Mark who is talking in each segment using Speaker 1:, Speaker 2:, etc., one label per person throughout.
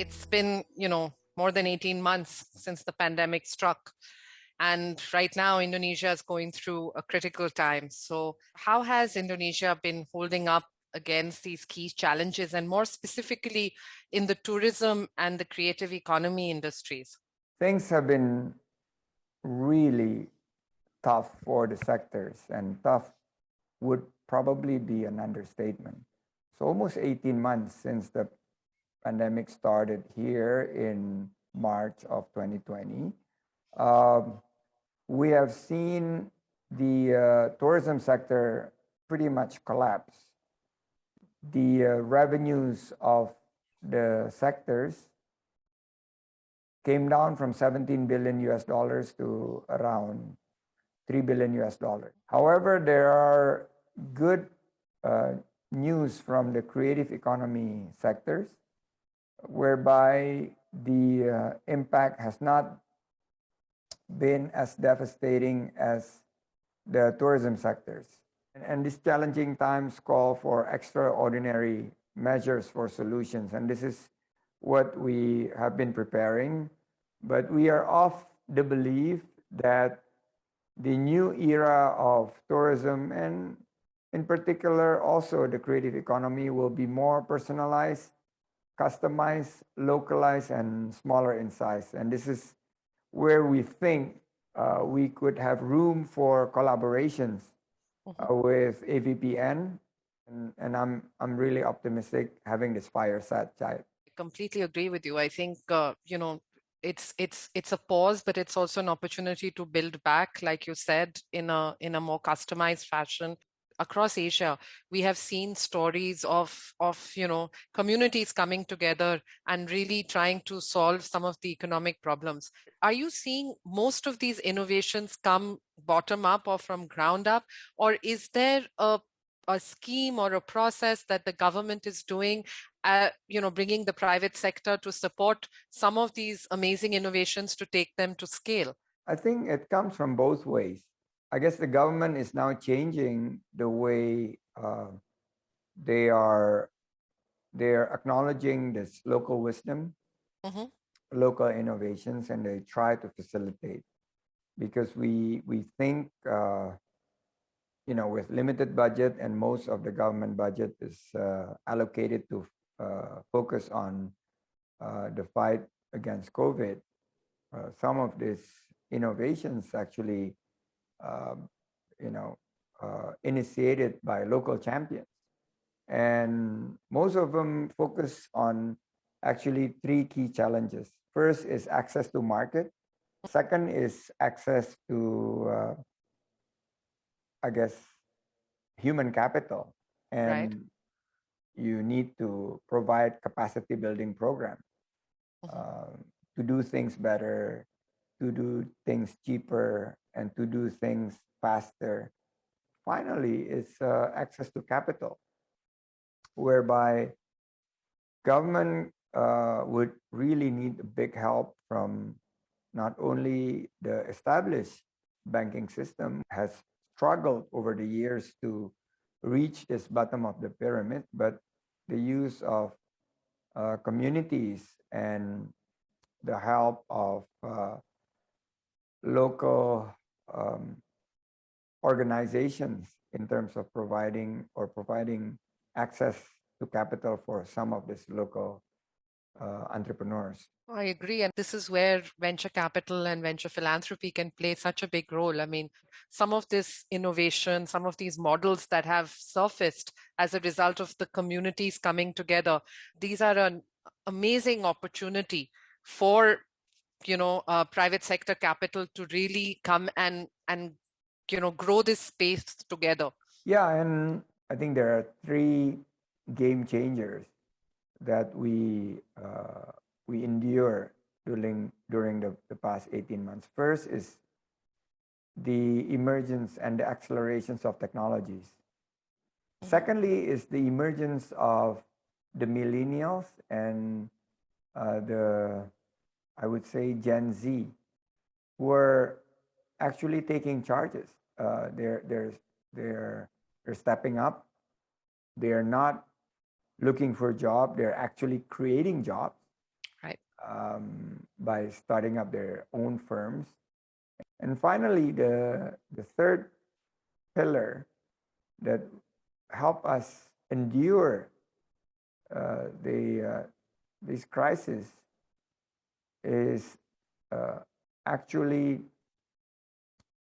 Speaker 1: It's been, more than 18 months since the pandemic struck. And right now, Indonesia is going through a critical time. So, how has Indonesia been holding up against these key challenges, and more specifically in the tourism and the creative economy industries?
Speaker 2: Things have been really tough for the sectors, and tough would probably be an understatement. So almost 18 months since the pandemic started here in March of 2020. We have seen the tourism sector pretty much collapse. The revenues of the sectors came down from 17 billion US dollars to around 3 billion US dollars. However, there are good news from the creative economy sectors, whereby the impact has not been as devastating as the tourism sectors. And these challenging times call for extraordinary measures for solutions. And this is what we have been preparing. But we are of the belief that the new era of tourism, and in particular also the creative economy, will be more personalized, customized, localized, and smaller in size. And this is where we think we could have room for collaborations with AVPN. And I'm really optimistic having this Fireside chat.
Speaker 1: I completely agree with you. I think, it's a pause, but it's also an opportunity to build back, like you said, in a more customized fashion. Across Asia, we have seen stories of communities coming together and really trying to solve some of the economic problems. Are you seeing most of these innovations come bottom up or from ground up, or is there a scheme or a process that the government is doing, bringing the private sector to support some of these amazing innovations to take them to scale?
Speaker 2: I think it comes from both ways. I guess the government is now changing the way they're acknowledging this local wisdom, local innovations, and they try to facilitate, because we think with limited budget, and most of the government budget is allocated to focus on the fight against COVID. Some of these innovations actually initiated by local champions. And most of them focus on actually three key challenges. First is access to market. Second is access to, human capital. And
Speaker 1: right.
Speaker 2: You need to provide capacity building program to do things better, to do things cheaper, and to do things faster. Finally, is access to capital, whereby government would really need a big help from not only the established banking system has struggled over the years to reach this bottom of the pyramid, but the use of communities and the help of local organizations in terms of providing access to capital for some of these local entrepreneurs.
Speaker 1: I agree. And this is where venture capital and venture philanthropy can play such a big role. I mean, some of this innovation, some of these models that have surfaced as a result of the communities coming together, these are an amazing opportunity for private sector capital to really come and grow this space together.
Speaker 2: Yeah, and I think there are three game changers that we endure during the past 18 months. First is the emergence and the accelerations of technologies. Secondly is the emergence of the millennials and I would say Gen Z, who are actually taking charges. They're stepping up. They are not looking for a job. They're actually creating jobs. by starting up their own firms. And finally, the third pillar that help us endure this crisis is actually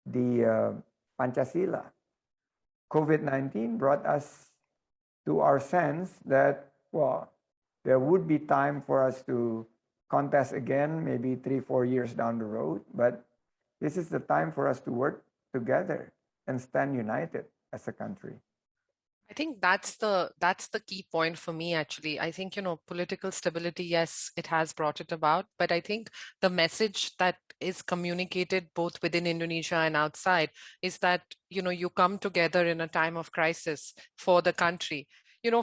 Speaker 2: the Pancasila. COVID-19 brought us to our sense that, well, there would be time for us to contest again, maybe 3-4 years down the road, but this is the time for us to work together and stand united as a country.
Speaker 1: I think that's the key point for me, actually. I think, political stability, yes, it has brought it about, but I think the message that is communicated both within Indonesia and outside is that, you come together in a time of crisis for the country.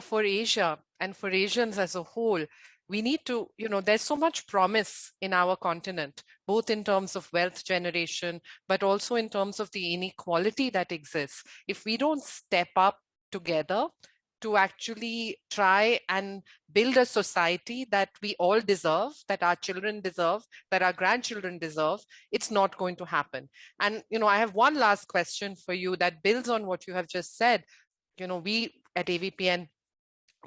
Speaker 1: For Asia and for Asians as a whole, we need to, there's so much promise in our continent, both in terms of wealth generation, but also in terms of the inequality that exists. If we don't step up together to actually try and build a society that we all deserve, that our children deserve, that our grandchildren deserve, it's not going to happen. And, I have one last question for you that builds on what you have just said. We at AVPN,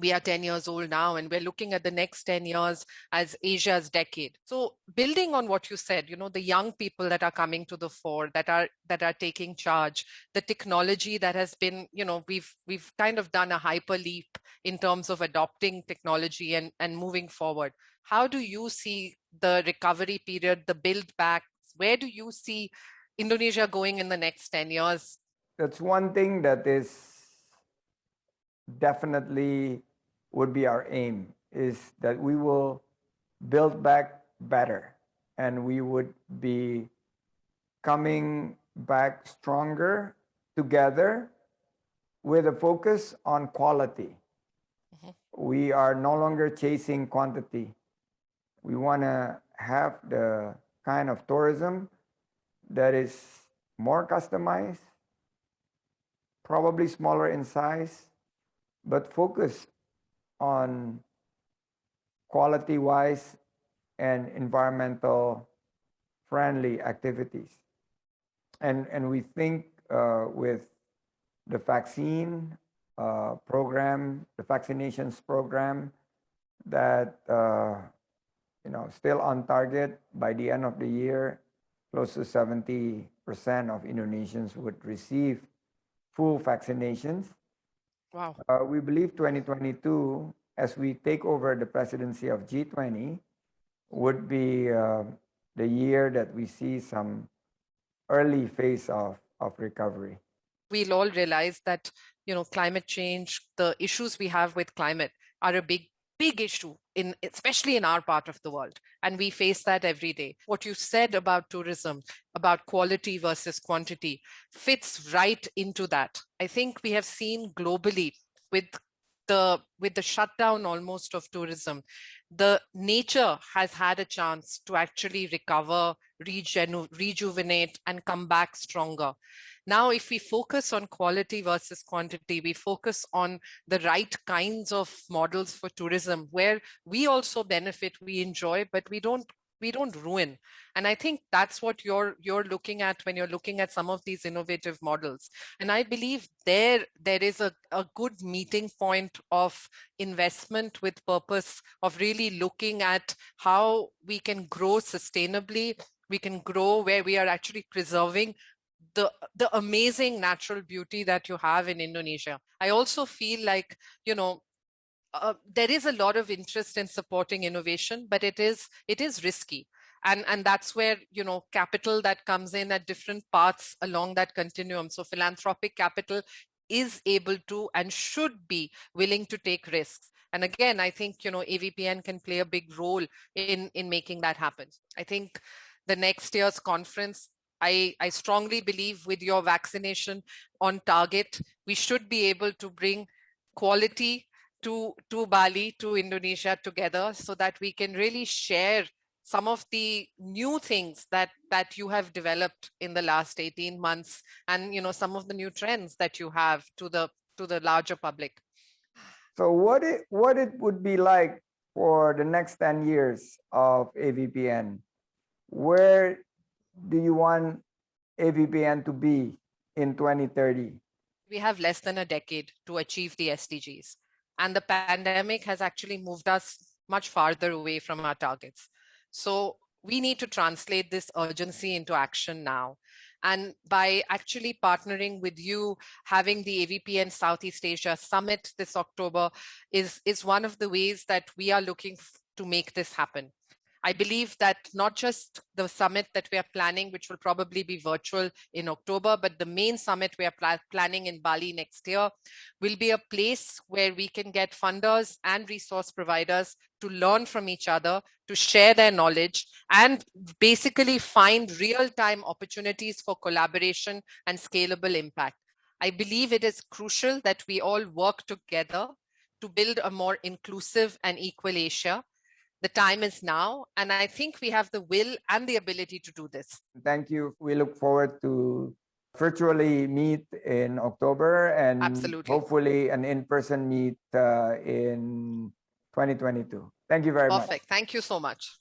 Speaker 1: we are 10 years old now, and we're looking at the next 10 years as Asia's decade. So building on what you said, the young people that are coming to the fore, that are taking charge, the technology that has been, we've kind of done a hyper leap in terms of adopting technology and moving forward. How do you see the recovery period, the build back? Where do you see Indonesia going in the next 10 years?
Speaker 2: That's one thing that is definitely would be our aim, is that we will build back better, and we would be coming back stronger together with a focus on quality. We are no longer chasing quantity. We want to have the kind of tourism that is more customized, probably smaller in size, but focused on quality-wise and environmental friendly activities. And we think with the vaccine program, the vaccinations program, that still on target by the end of the year, close to 70% of Indonesians would receive full vaccinations.
Speaker 1: Wow.
Speaker 2: We believe 2022, as we take over the presidency of G20, would be the year that we see some early phase of recovery.
Speaker 1: We'll all realize that, climate change, the issues we have with climate are a big issue, especially in our part of the world. And we face that every day. What you said about tourism, about quality versus quantity, fits right into that. I think we have seen globally with the shutdown almost of tourism, the nature has had a chance to actually recover, rejuvenate, and come back stronger. Now, if we focus on quality versus quantity, we focus on the right kinds of models for tourism, where we also benefit, we enjoy, but we don't ruin. And I think that's what you're looking at when you're looking at some of these innovative models. And I believe there is a good meeting point of investment with purpose, of really looking at how we can grow sustainably, we can grow where we are actually preserving the amazing natural beauty that you have in Indonesia. I also feel like, there is a lot of interest in supporting innovation, but it is risky. And that's where, capital that comes in at different parts along that continuum. So philanthropic capital is able to and should be willing to take risks. And again, I think, AVPN can play a big role in making that happen. I think the next year's conference, I strongly believe with your vaccination on target, we should be able to bring quality to Bali, to Indonesia together, so that we can really share some of the new things that you have developed in the last 18 months, and some of the new trends that you have to the larger public.
Speaker 2: So what it would be like for the next 10 years of AVPN? Where do you want AVPN to be in 2030?
Speaker 1: We have less than a decade to achieve the SDGs. And the pandemic has actually moved us much farther away from our targets. So we need to translate this urgency into action now. And by actually partnering with you, having the AVPN Southeast Asia Summit this October is one of the ways that we are looking to make this happen. I believe that not just the summit that we are planning, which will probably be virtual in October, but the main summit we are planning in Bali next year will be a place where we can get funders and resource providers to learn from each other, to share their knowledge, and basically find real-time opportunities for collaboration and scalable impact. I believe it is crucial that we all work together to build a more inclusive and equal Asia. The time is now, and I think we have the will and the ability to do this.
Speaker 2: Thank you. We look forward to virtually meet in October and
Speaker 1: Absolutely.
Speaker 2: hopefully an in-person meet in 2022. Thank you very much.
Speaker 1: Perfect. Thank you so much.